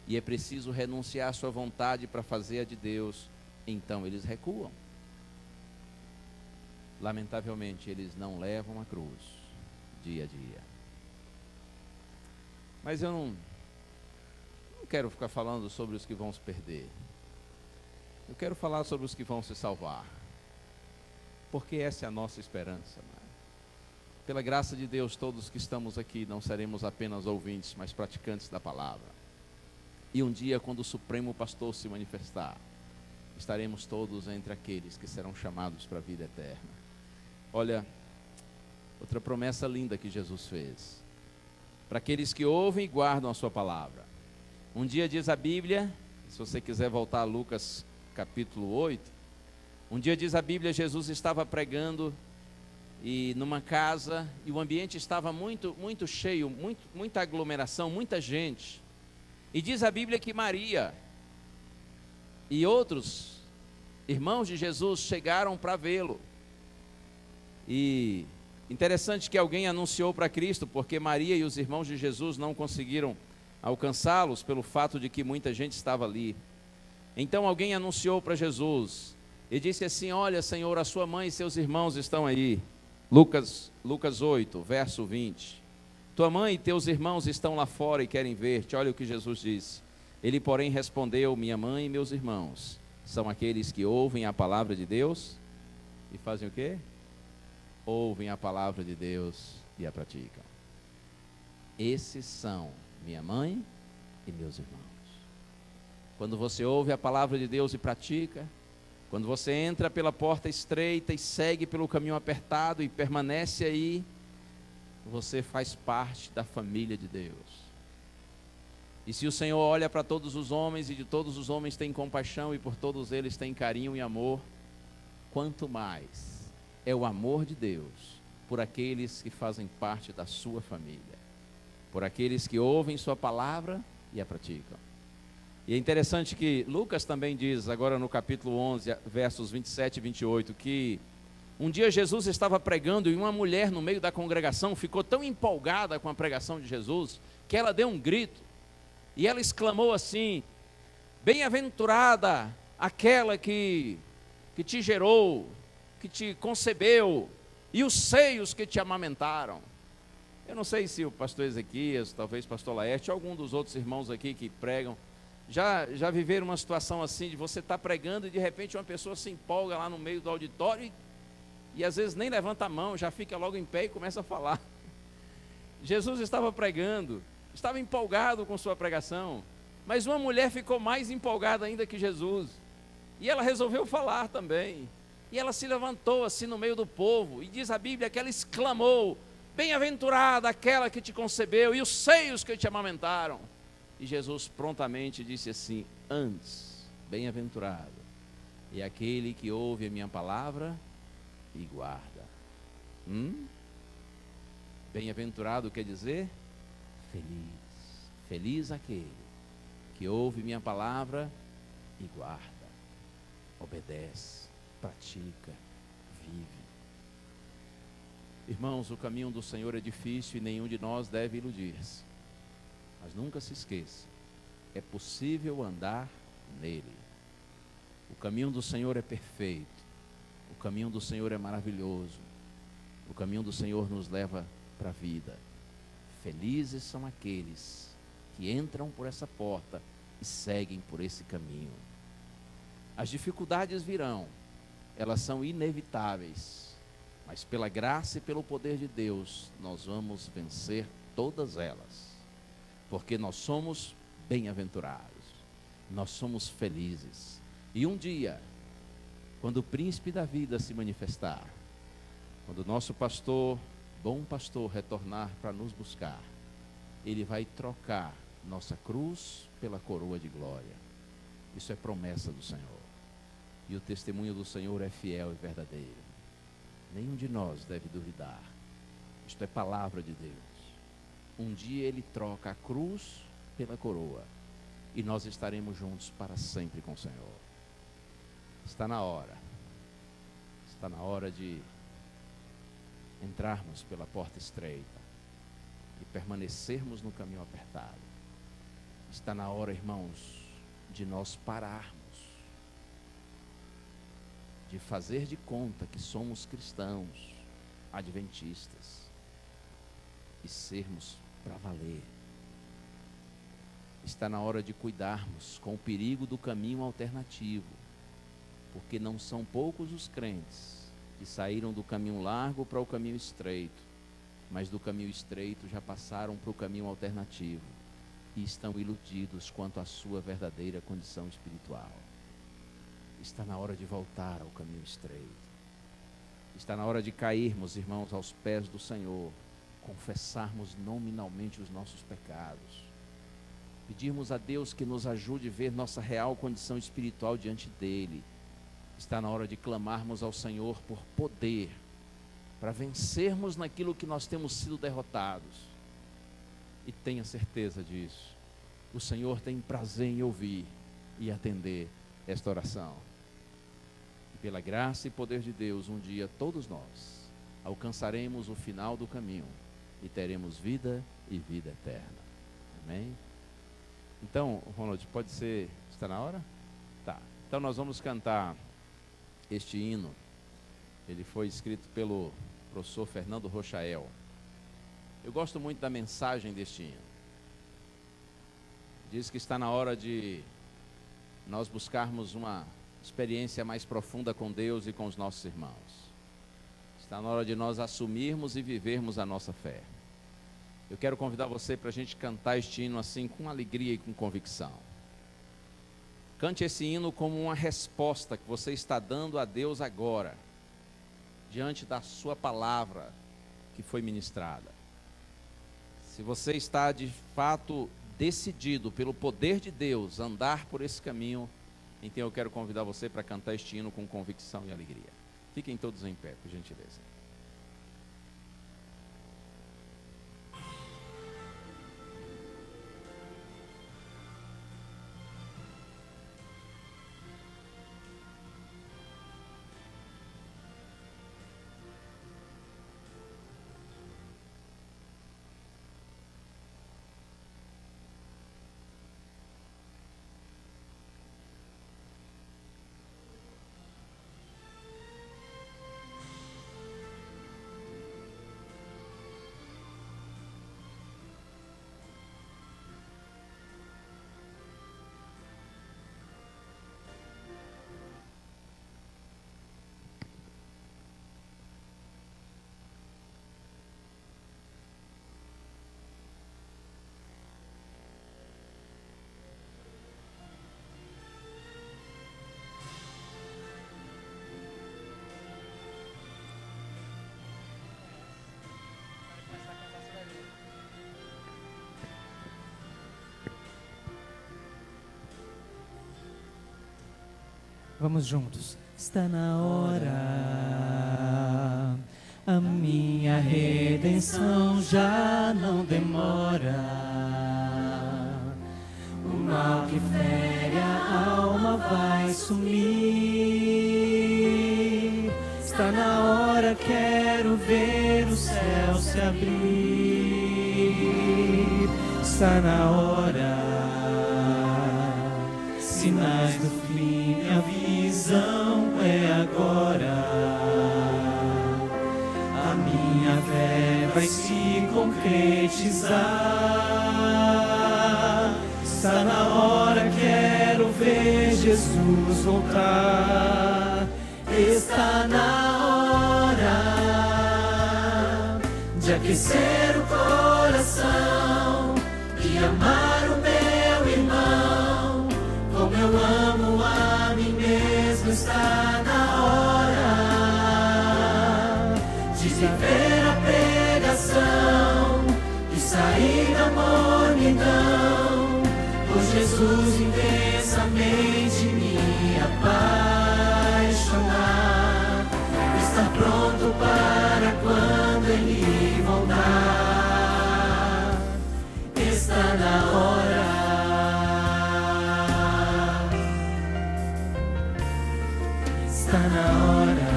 e é preciso renunciar à sua vontade para fazer a de Deus, então eles recuam. Lamentavelmente, eles não levam a cruz dia a dia. Mas eu não quero ficar falando sobre os que vão se perder. Eu quero falar sobre os que vão se salvar. Porque essa é a nossa esperança. Né? Pela graça de Deus, todos que estamos aqui não seremos apenas ouvintes, mas praticantes da palavra. E um dia, quando o Supremo Pastor se manifestar, estaremos todos entre aqueles que serão chamados para a vida eterna. Olha, outra promessa linda que Jesus fez. Para aqueles que ouvem e guardam a sua palavra. Um dia diz a Bíblia, se você quiser voltar a Lucas capítulo 8, um dia diz a Bíblia, Jesus estava pregando e numa casa, e o ambiente estava muito cheio, muita aglomeração, muita gente. E diz a Bíblia que Maria e outros irmãos de Jesus chegaram para vê-lo. E interessante que alguém anunciou para Cristo, porque Maria e os irmãos de Jesus não conseguiram alcançá-los pelo fato de que muita gente estava ali. Então alguém anunciou para Jesus e disse assim: olha, Senhor, a sua mãe e seus irmãos estão aí. Lucas 8, verso 20. Tua mãe e teus irmãos estão lá fora e querem ver-te. Olha o que Jesus disse. Ele, porém, respondeu: minha mãe e meus irmãos são aqueles que ouvem a palavra de Deus e fazem o quê? Ouvem a palavra de Deus e a praticam. Esses são minha mãe e meus irmãos. Quando você ouve a palavra de Deus e pratica, quando você entra pela porta estreita e segue pelo caminho apertado e permanece aí, você faz parte da família de Deus. E se o Senhor olha para todos os homens e de todos os homens tem compaixão e por todos eles tem carinho e amor, quanto mais é o amor de Deus por aqueles que fazem parte da sua família, por aqueles que ouvem sua palavra e a praticam. E é interessante que Lucas também diz, agora no capítulo 11, versos 27 e 28, que um dia Jesus estava pregando e uma mulher no meio da congregação ficou tão empolgada com a pregação de Jesus, que ela deu um grito, e ela exclamou assim: bem-aventurada aquela que te gerou, que te concebeu, e os seios que te amamentaram. Eu não sei se o pastor Ezequias, talvez o pastor Laerte, algum dos outros irmãos aqui que pregam, já viveram uma situação assim, de você estar pregando e de repente uma pessoa se empolga lá no meio do auditório e às vezes nem levanta a mão, já fica logo em pé e começa a falar. Jesus estava pregando, estava empolgado com sua pregação, mas uma mulher ficou mais empolgada ainda que Jesus, e ela resolveu falar também, e ela se levantou assim no meio do povo, e diz a Bíblia que ela exclamou: bem-aventurada aquela que te concebeu e os seios que te amamentaram. E Jesus prontamente disse assim: antes, bem-aventurado é aquele que ouve a minha palavra e guarda. Bem-aventurado quer dizer feliz. Feliz aquele que ouve minha palavra e guarda, obedece, pratica, vive. Irmãos, o caminho do Senhor é difícil e nenhum de nós deve iludir-se. Mas nunca se esqueça, é possível andar nele. O caminho do Senhor é perfeito, o caminho do Senhor é maravilhoso, o caminho do Senhor nos leva para a vida. Felizes são aqueles que entram por essa porta e seguem por esse caminho. As dificuldades virão, elas são inevitáveis, mas pela graça e pelo poder de Deus, nós vamos vencer todas elas. Porque nós somos bem-aventurados, nós somos felizes. E um dia, quando o príncipe da vida se manifestar, quando o nosso pastor, bom pastor, retornar para nos buscar, ele vai trocar nossa cruz pela coroa de glória. Isso é promessa do Senhor. E o testemunho do Senhor é fiel e verdadeiro. Nenhum de nós deve duvidar. Isto é palavra de Deus. Um dia ele troca a cruz pela coroa e nós estaremos juntos para sempre com o Senhor. Está na hora de entrarmos pela porta estreita e permanecermos no caminho apertado. Está na hora, irmãos, de nós pararmos, de fazer de conta que somos cristãos, adventistas, e sermos para valer. Está na hora de cuidarmos com o perigo do caminho alternativo, porque não são poucos os crentes que saíram do caminho largo para o caminho estreito, mas do caminho estreito já passaram para o caminho alternativo e estão iludidos quanto à sua verdadeira condição espiritual. Está na hora de voltar ao caminho estreito. Está na hora de cairmos, irmãos, aos pés do Senhor, confessarmos nominalmente os nossos pecados, pedirmos a Deus que nos ajude a ver nossa real condição espiritual diante dEle. Está na hora de clamarmos ao Senhor por poder, para vencermos naquilo que nós temos sido derrotados. E tenha certeza disso, o Senhor tem prazer em ouvir e atender esta oração. E pela graça e poder de Deus, um dia todos nós alcançaremos o final do caminho e teremos vida e vida eterna. Amém? Então, Ronald, pode ser, está na hora? Tá, então nós vamos cantar este hino. Ele foi escrito pelo professor Fernando Rochael. Eu gosto muito da mensagem deste hino. Diz que está na hora de nós buscarmos uma experiência mais profunda com Deus e com os nossos irmãos. Está na hora de nós assumirmos e vivermos a nossa fé. Eu quero convidar você para a gente cantar este hino assim, com alegria e com convicção. Cante esse hino como uma resposta que você está dando a Deus agora, diante da sua palavra que foi ministrada. Se você está de fato decidido pelo poder de Deus andar por esse caminho, então eu quero convidar você para cantar este hino com convicção e alegria. Fiquem todos em pé, por gentileza. Vamos juntos. Está na hora, a minha redenção já não demora. O mal que fere a alma vai sumir. Está na hora, quero ver o céu se abrir. Está na hora, sinais do fim, minha visão é agora. A minha fé vai se concretizar. Está na hora, quero ver Jesus voltar. Está na hora de aquecer o coração e amar o meu irmão como eu amo a mim mesmo. Está na hora de viver a pregação e sair da mornidão, por Jesus intensamente me apaixonar. Estar pronto para quando Ele voltar. Está na hora. Está na hora,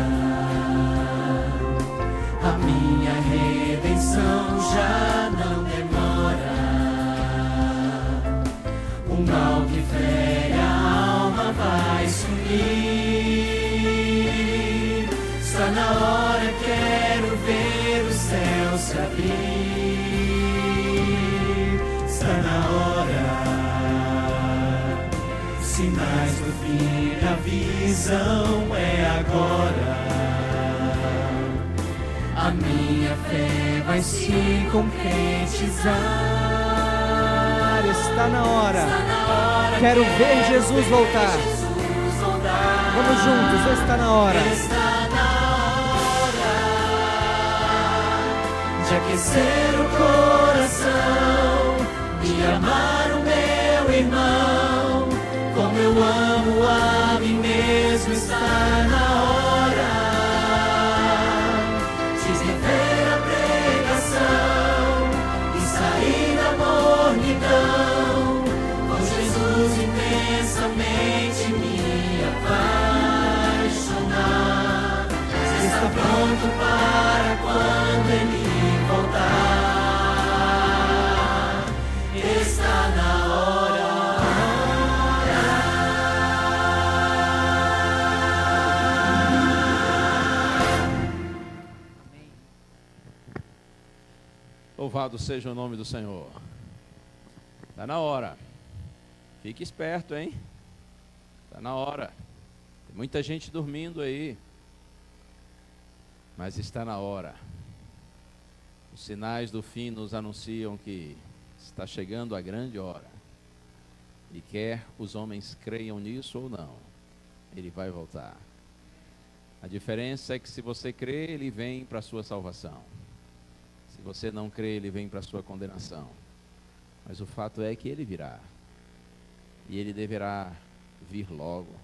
a minha redenção já não demora. O mal que fere a alma vai sumir. Está na hora, quero ver o céu se abrir. Está na hora. Sinais do fim avisam, é agora. A minha fé vai se concretizar. Está na hora. Quero ver Jesus voltar. Vamos juntos, está na hora. Está na hora de aquecer o coração e amar o meu irmão. Como eu amo a mim mesmo, está na hora de viver a pregação e sair da mornidão, com Jesus intensamente me apaixonar. Está pronto para quando Ele voltar. Está na hora. Louvado seja o nome do Senhor. Está na hora. Fique esperto, hein? Está na hora. Tem muita gente dormindo aí. Mas está na hora. Os sinais do fim nos anunciam que está chegando a grande hora. E quer os homens creiam nisso ou não, Ele vai voltar. A diferença é que se você crê, Ele vem para a sua salvação. Se você não crê, Ele vem para a sua condenação. Mas o fato é que Ele virá. E Ele deverá vir logo.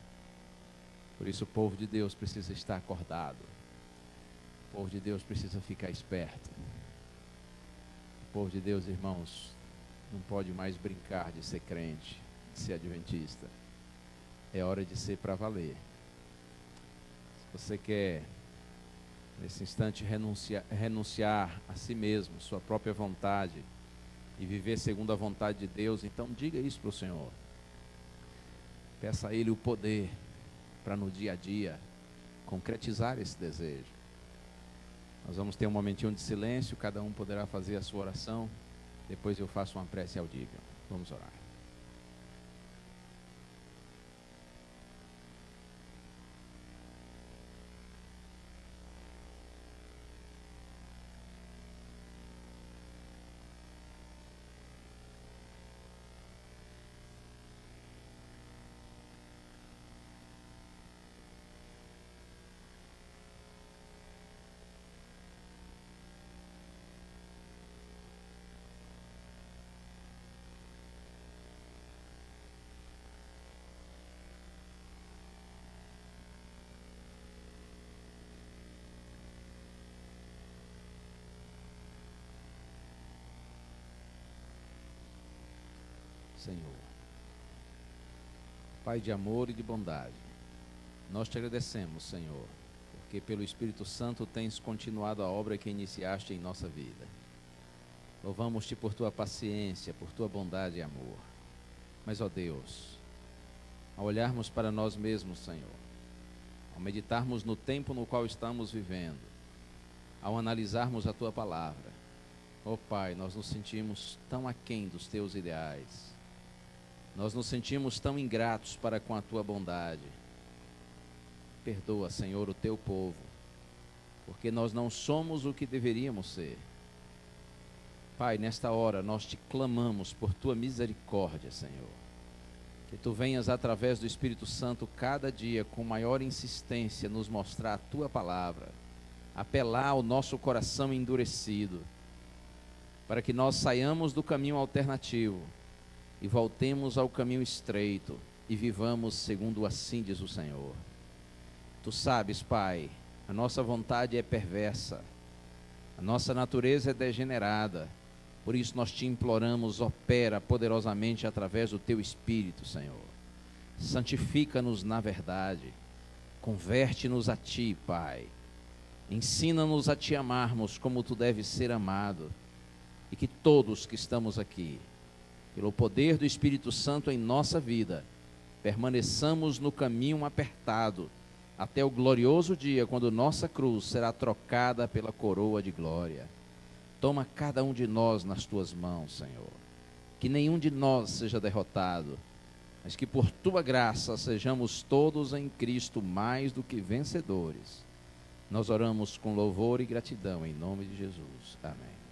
Por isso o povo de Deus precisa estar acordado. O povo de Deus precisa ficar esperto. O povo de Deus, irmãos, não pode mais brincar de ser crente, de ser adventista. É hora de ser para valer. Se você quer, nesse instante, renunciar a si mesmo, sua própria vontade, e viver segundo a vontade de Deus, então diga isso para o Senhor. Peça a Ele o poder para no dia a dia concretizar esse desejo. Nós vamos ter um momentinho de silêncio, cada um poderá fazer a sua oração, depois eu faço uma prece audível. Vamos orar. Senhor, Pai de amor e de bondade, nós te agradecemos, Senhor, porque pelo Espírito Santo tens continuado a obra que iniciaste em nossa vida. Louvamos-te por tua paciência, por tua bondade e amor. Mas, ó Deus, ao olharmos para nós mesmos, Senhor, ao meditarmos no tempo no qual estamos vivendo, ao analisarmos a tua palavra, ó Pai, nós nos sentimos tão aquém dos teus ideais. Nós nos sentimos tão ingratos para com a tua bondade. Perdoa, Senhor, o teu povo, porque nós não somos o que deveríamos ser. Pai, nesta hora nós te clamamos por tua misericórdia, Senhor. Que tu venhas através do Espírito Santo cada dia com maior insistência nos mostrar a tua palavra, apelar ao nosso coração endurecido, para que nós saiamos do caminho alternativo e voltemos ao caminho estreito e vivamos segundo assim diz o Senhor. Tu sabes, Pai, a nossa vontade é perversa, a nossa natureza é degenerada, por isso nós te imploramos, opera poderosamente através do teu Espírito, Senhor. Santifica-nos na verdade, converte-nos a ti, Pai. Ensina-nos a te amarmos como tu deves ser amado, e que todos que estamos aqui pelo poder do Espírito Santo em nossa vida, permaneçamos no caminho apertado, até o glorioso dia quando nossa cruz será trocada pela coroa de glória. Toma cada um de nós nas tuas mãos, Senhor. Que nenhum de nós seja derrotado, mas que por tua graça sejamos todos em Cristo mais do que vencedores. Nós oramos com louvor e gratidão em nome de Jesus. Amém.